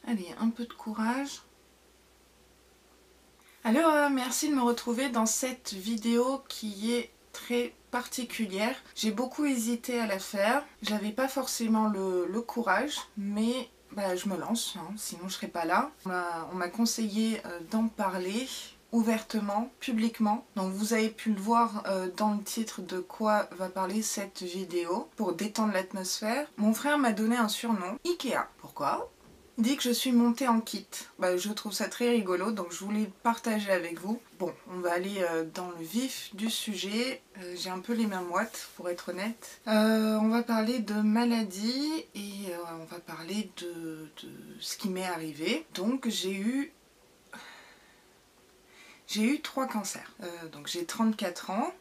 Allez, un peu de courage. Alors, merci de me retrouver dans cette vidéo qui est très particulière. J'ai beaucoup hésité à la faire. J'avais pas forcément le courage, mais je me lance, hein, sinon je serais pas là. On m'a conseillé d'en parler ouvertement, publiquement. Donc vous avez pu le voir dans le titre de quoi va parler cette vidéo. Pour détendre l'atmosphère, mon frère m'a donné un surnom, Ikea. Pourquoi ? Il dit que je suis montée en kit. Je trouve ça très rigolo, donc je voulais le partager avec vous. Bon, on va aller dans le vif du sujet. J'ai un peu les mains moites, pour être honnête. On va parler de maladie et on va parler de ce qui m'est arrivé. Donc j'ai eu 3 cancers. Donc j'ai 34 ans.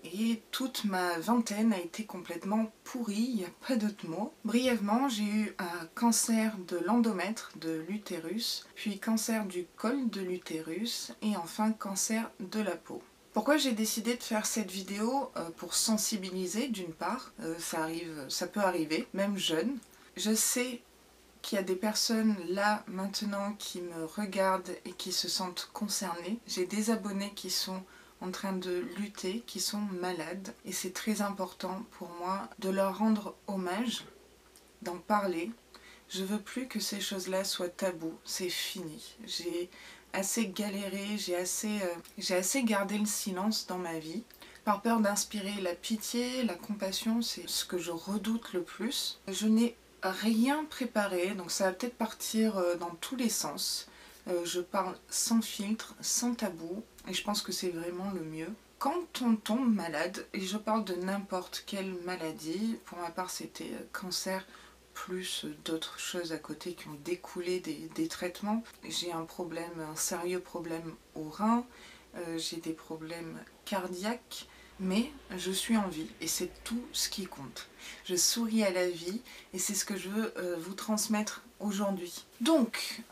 Et toute ma vingtaine a été complètement pourrie, il n'y a pas d'autre mot. Brièvement, j'ai eu un cancer de l'endomètre, de l'utérus, puis cancer du col de l'utérus et enfin cancer de la peau. Pourquoi j'ai décidé de faire cette vidéo? Pour sensibiliser d'une part, ça peut arriver, même jeune. Je sais qu'il y a des personnes là maintenant qui me regardent et qui se sentent concernées. J'ai des abonnés qui sont en train de lutter, qui sont malades. Et c'est très important pour moi de leur rendre hommage, d'en parler. Je veux plus que ces choses-là soient tabous, c'est fini. J'ai assez galéré, j'ai assez gardé le silence dans ma vie. Par peur d'inspirer la pitié, la compassion, c'est ce que je redoute le plus. Je n'ai rien préparé, donc ça va peut-être partir dans tous les sens. Je parle sans filtre, sans tabou, et je pense que c'est vraiment le mieux. Quand on tombe malade, et je parle de n'importe quelle maladie, pour ma part c'était cancer, plus d'autres choses à côté qui ont découlé des traitements. J'ai un sérieux problème au rein, j'ai des problèmes cardiaques, mais je suis en vie et c'est tout ce qui compte. Je souris à la vie et c'est ce que je veux vous transmettre aujourd'hui. Donc,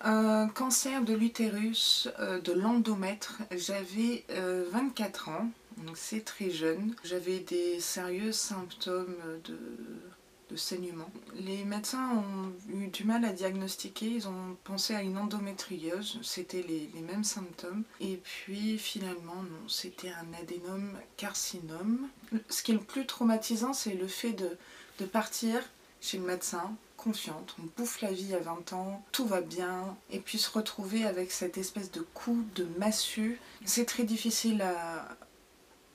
cancer de l'utérus, de l'endomètre, j'avais 24 ans, donc c'est très jeune. J'avais des sérieux symptômes de saignement. Les médecins ont eu du mal à diagnostiquer, ils ont pensé à une endométriose, c'était les mêmes symptômes. Et puis finalement, non, c'était un adénome carcinome. Ce qui est le plus traumatisant, c'est le fait de partir chez le médecin, confiante, on bouffe la vie à 20 ans, tout va bien, et puis se retrouver avec cette espèce de coup de massue. C'est très difficile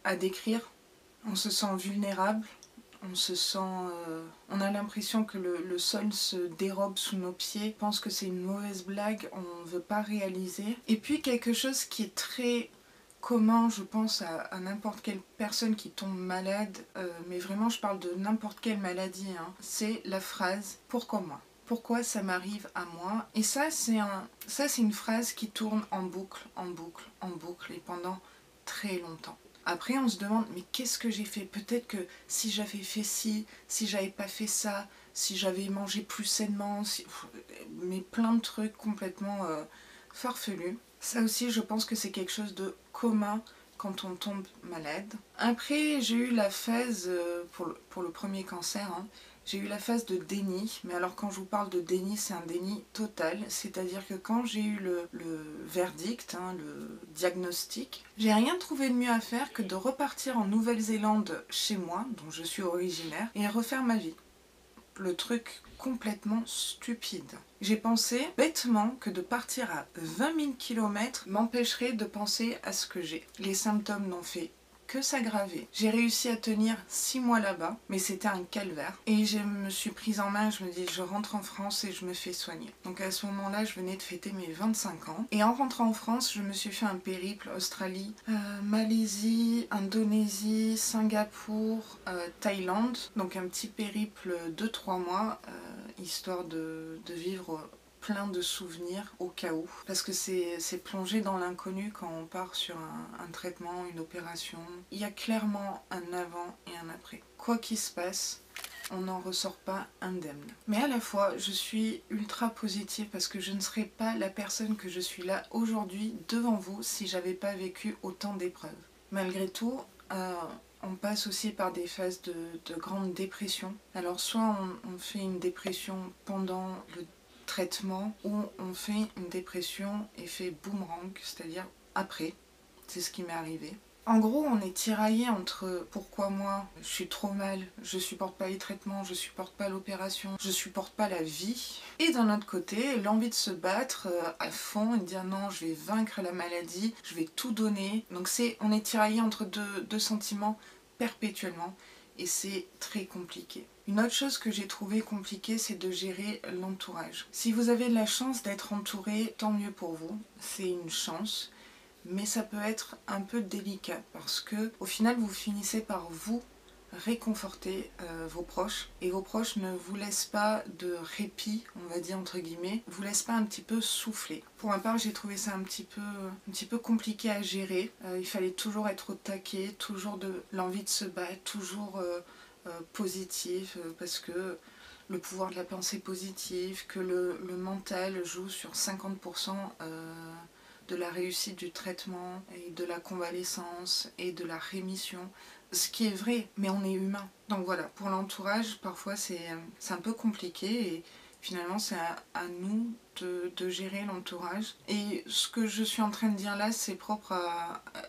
à décrire, on se sent vulnérable. On a l'impression que le sol se dérobe sous nos pieds, on pense que c'est une mauvaise blague, on ne veut pas réaliser. Et puis quelque chose qui est très commun, je pense, à n'importe quelle personne qui tombe malade, mais vraiment je parle de n'importe quelle maladie, hein, c'est la phrase « Pourquoi moi ?» Pourquoi ça m'arrive à moi? Et ça c'est une phrase qui tourne en boucle, en boucle, en boucle, et pendant très longtemps. Après, on se demande, mais qu'est-ce que j'ai fait? Peut-être que si j'avais fait ci, si j'avais pas fait ça, si j'avais mangé plus sainement, mais plein de trucs complètement farfelus. Ça aussi, je pense que c'est quelque chose de commun quand on tombe malade. Après, j'ai eu la phase, pour le premier cancer, hein, j'ai eu la phase de déni, mais alors quand je vous parle de déni, c'est un déni total, c'est-à-dire que quand j'ai eu le verdict, hein, le diagnostic, j'ai rien trouvé de mieux à faire que de repartir en Nouvelle-Zélande chez moi, dont je suis originaire, et refaire ma vie. Le truc complètement stupide. J'ai pensé bêtement que de partir à 20 000 km m'empêcherait de penser à ce que j'ai. Les symptômes n'ont fait que s'aggraver. J'ai réussi à tenir 6 mois là-bas, mais c'était un calvaire. Et je me suis prise en main, je me dis je rentre en France et je me fais soigner. Donc à ce moment-là, je venais de fêter mes 25 ans. Et en rentrant en France, je me suis fait un périple Australie, Malaisie, Indonésie, Singapour, Thaïlande. Donc un petit périple de 3 mois, histoire de vivre plein de souvenirs au cas où. Parce que c'est plongé dans l'inconnu quand on part sur un traitement, une opération. Il y a clairement un avant et un après. Quoi qu'il se passe, on n'en ressort pas indemne. Mais à la fois, je suis ultra positive parce que je ne serais pas la personne que je suis là aujourd'hui devant vous si j'avais pas vécu autant d'épreuves. Malgré tout, on passe aussi par des phases de grande dépression. Alors soit on fait une dépression pendant le traitement où on fait une dépression effet boomerang, c'est-à-dire après. C'est ce qui m'est arrivé. En gros, on est tiraillé entre pourquoi moi, je suis trop mal, je supporte pas les traitements, je supporte pas l'opération, je supporte pas la vie. Et d'un autre côté, l'envie de se battre à fond et de dire non, je vais vaincre la maladie, je vais tout donner. Donc on est tiraillé entre deux sentiments perpétuellement et c'est très compliqué. Une autre chose que j'ai trouvé compliquée, c'est de gérer l'entourage. Si vous avez la chance d'être entouré, tant mieux pour vous, c'est une chance. Mais ça peut être un peu délicat parce que au final vous finissez par vous réconforter vos proches et vos proches ne vous laissent pas de répit, on va dire entre guillemets, vous laissent pas un petit peu souffler. Pour ma part j'ai trouvé ça un petit peu compliqué à gérer, il fallait toujours être au taquet, toujours de l'envie de se battre, toujours positif parce que le pouvoir de la pensée positive, que le mental joue sur 50% de la réussite du traitement et de la convalescence et de la rémission, ce qui est vrai, mais on est humain. Donc voilà, pour l'entourage, parfois c'est un peu compliqué et finalement c'est à nous de gérer l'entourage. Et ce que je suis en train de dire là, c'est propre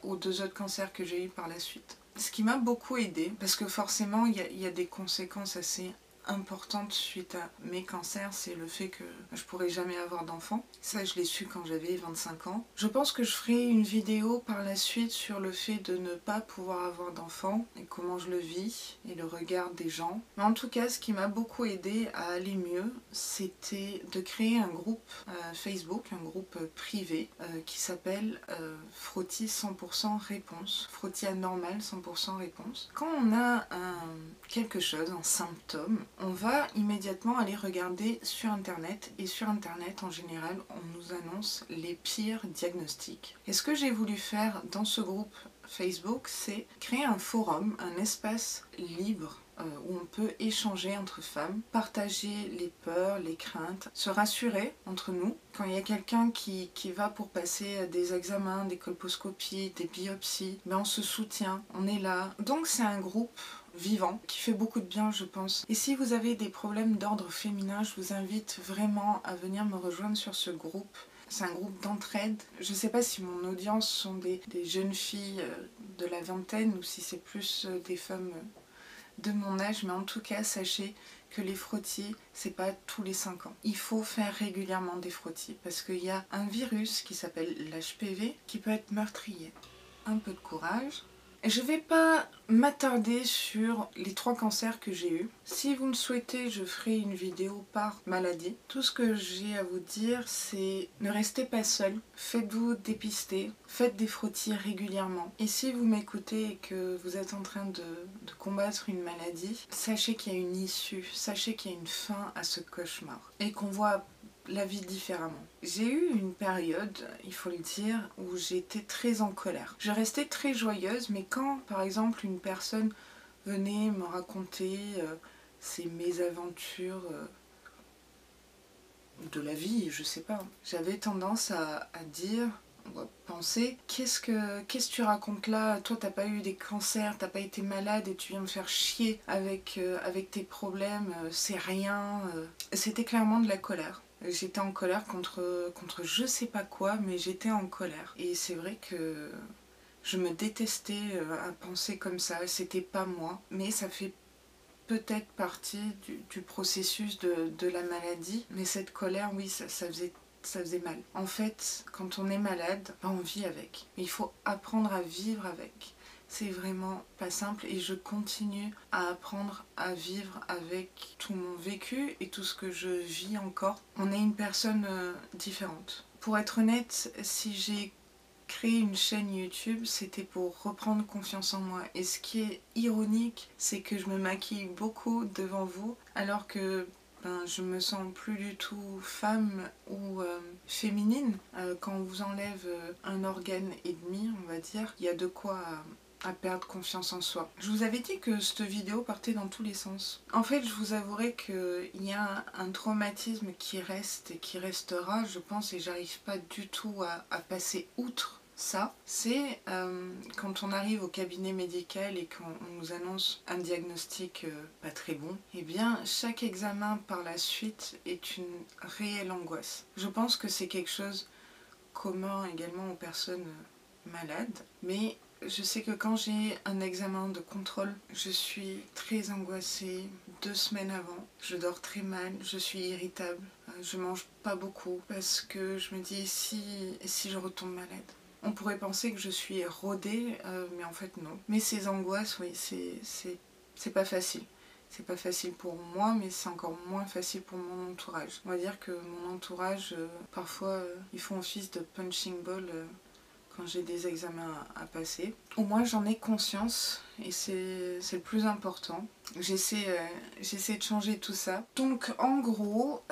aux 2 autres cancers que j'ai eu par la suite. Ce qui m'a beaucoup aidé, parce que forcément il y a des conséquences assez importante suite à mes cancers, c'est le fait que je pourrais jamais avoir d'enfant. Ça, je l'ai su quand j'avais 25 ans. Je pense que je ferai une vidéo par la suite sur le fait de ne pas pouvoir avoir d'enfant et comment je le vis et le regard des gens. Mais en tout cas, ce qui m'a beaucoup aidé à aller mieux, c'était de créer un groupe Facebook, un groupe privé qui s'appelle Frottis 100% réponse. Frottis anormal 100% réponse. Quand on a quelque chose, un symptôme, on va immédiatement aller regarder sur internet et sur internet en général on nous annonce les pires diagnostics. Et ce que j'ai voulu faire dans ce groupe Facebook, c'est créer un forum, un espace libre où on peut échanger entre femmes, partager les peurs, les craintes, se rassurer entre nous. Quand il y a quelqu'un qui va pour passer des examens, des colposcopies, des biopsies, ben on se soutient, on est là. Donc c'est un groupe vivant qui fait beaucoup de bien, je pense. Et si vous avez des problèmes d'ordre féminin, je vous invite vraiment à venir me rejoindre sur ce groupe. C'est un groupe d'entraide. Je ne sais pas si mon audience sont des jeunes filles de la vingtaine ou si c'est plus des femmes de mon âge, mais en tout cas, sachez que les frottis, c'est pas tous les 5 ans. Il faut faire régulièrement des frottis parce qu'il y a un virus qui s'appelle l'HPV qui peut être meurtrier. Un peu de courage. Je ne vais pas m'attarder sur les 3 cancers que j'ai eus. Si vous le souhaitez, je ferai une vidéo par maladie. Tout ce que j'ai à vous dire, c'est ne restez pas seul. Faites-vous dépister. Faites des frottis régulièrement. Et si vous m'écoutez et que vous êtes en train de combattre une maladie, sachez qu'il y a une issue. Sachez qu'il y a une fin à ce cauchemar. Et qu'on voit la vie différemment. J'ai eu une période, il faut le dire, où j'étais très en colère. Je restais très joyeuse, mais quand, par exemple, une personne venait me raconter ses mésaventures de la vie, je sais pas, j'avais tendance à dire, à penser, qu'est-ce que tu racontes là? Toi, t'as pas eu des cancers, t'as pas été malade et tu viens me faire chier avec tes problèmes, c'est rien. C'était clairement de la colère. J'étais en colère contre je sais pas quoi, mais j'étais en colère. Et c'est vrai que je me détestais à penser comme ça, c'était pas moi. Mais ça fait peut-être partie du processus de la maladie. Mais cette colère, oui, ça faisait mal. En fait, quand on est malade, on vit avec. Il faut apprendre à vivre avec. C'est vraiment pas simple et je continue à apprendre à vivre avec tout mon vécu et tout ce que je vis encore. On est une personne différente. Pour être honnête, si j'ai créé une chaîne YouTube, c'était pour reprendre confiance en moi. Et ce qui est ironique, c'est que je me maquille beaucoup devant vous alors que je me sens plus du tout femme ou féminine. Quand on vous enlève un organe et demi, on va dire, il y a de quoi à perdre confiance en soi. Je vous avais dit que cette vidéo partait dans tous les sens. En fait, je vous avouerai qu'il y a un traumatisme qui reste et qui restera, je pense, et j'arrive pas du tout à passer outre ça, c'est quand on arrive au cabinet médical et qu'on nous annonce un diagnostic pas très bon, et bien chaque examen par la suite est une réelle angoisse. Je pense que c'est quelque chose commun également aux personnes malades, mais je sais que quand j'ai un examen de contrôle, je suis très angoissée 2 semaines avant. Je dors très mal, je suis irritable, je mange pas beaucoup parce que je me dis si je retombe malade. On pourrait penser que je suis rodée, mais en fait non. Mais ces angoisses, oui, c'est pas facile. C'est pas facile pour moi, mais c'est encore moins facile pour mon entourage. On va dire que mon entourage, parfois, ils font office de punching ball quand j'ai des examens à passer. Au moins j'en ai conscience et c'est le plus important. J'essaie de changer tout ça. Donc en gros,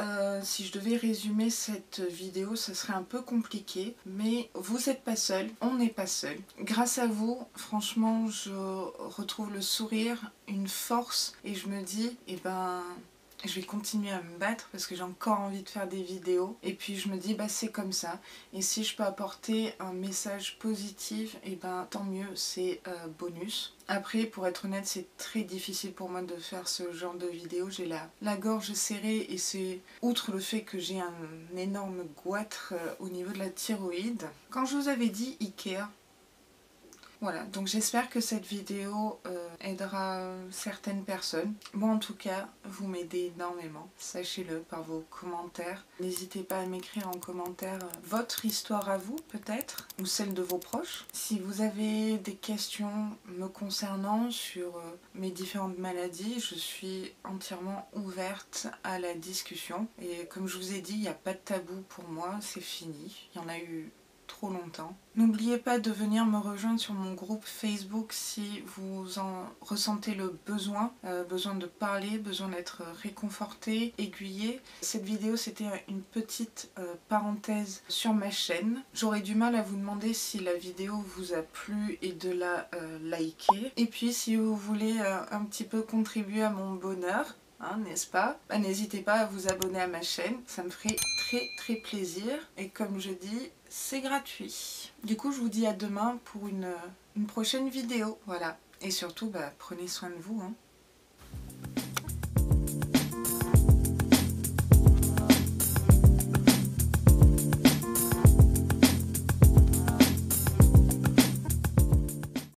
si je devais résumer cette vidéo, ça serait un peu compliqué, mais vous n'êtes pas seul, on n'est pas seul. Grâce à vous, franchement, je retrouve le sourire, une force, et je me dis, eh ben, je vais continuer à me battre parce que j'ai encore envie de faire des vidéos. Et puis je me dis, bah c'est comme ça. Et si je peux apporter un message positif, et ben tant mieux, c'est bonus. Après, pour être honnête, c'est très difficile pour moi de faire ce genre de vidéo. J'ai la gorge serrée et c'est outre le fait que j'ai un énorme goitre au niveau de la thyroïde. Quand je vous avais dit Ikea, voilà, donc j'espère que cette vidéo aidera certaines personnes. Moi en tout cas, vous m'aidez énormément, sachez-le par vos commentaires. N'hésitez pas à m'écrire en commentaire votre histoire à vous peut-être, ou celle de vos proches. Si vous avez des questions me concernant sur mes différentes maladies, je suis entièrement ouverte à la discussion. Et comme je vous ai dit, il n'y a pas de tabou pour moi, c'est fini. Il y en a eu trop longtemps. N'oubliez pas de venir me rejoindre sur mon groupe Facebook si vous en ressentez le besoin, besoin de parler, besoin d'être réconforté, aiguillé. Cette vidéo c'était une petite parenthèse sur ma chaîne. J'aurais du mal à vous demander si la vidéo vous a plu et de la liker. Et puis si vous voulez un petit peu contribuer à mon bonheur, hein, n'est-ce pas? Bah, n'hésitez pas à vous abonner à ma chaîne, ça me ferait très plaisir. Et comme je dis, c'est gratuit. Du coup, je vous dis à demain pour une prochaine vidéo. Voilà. Et surtout, bah, prenez soin de vous. Hein.